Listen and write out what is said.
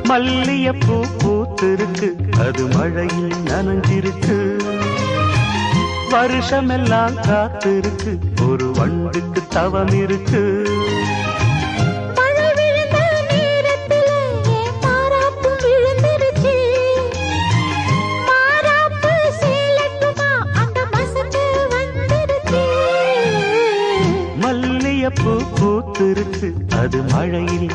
மல்லியப்பூ பூத்திருக்கு, அது மழையில் நனைஞ்சிருக்கு. வருஷமெல்லாம் காத்திருக்கு, ஒரு வண்டுக்கு தவம் இருக்கு. மல்லியப்பூ பூத்திருக்கு, அது மழையில்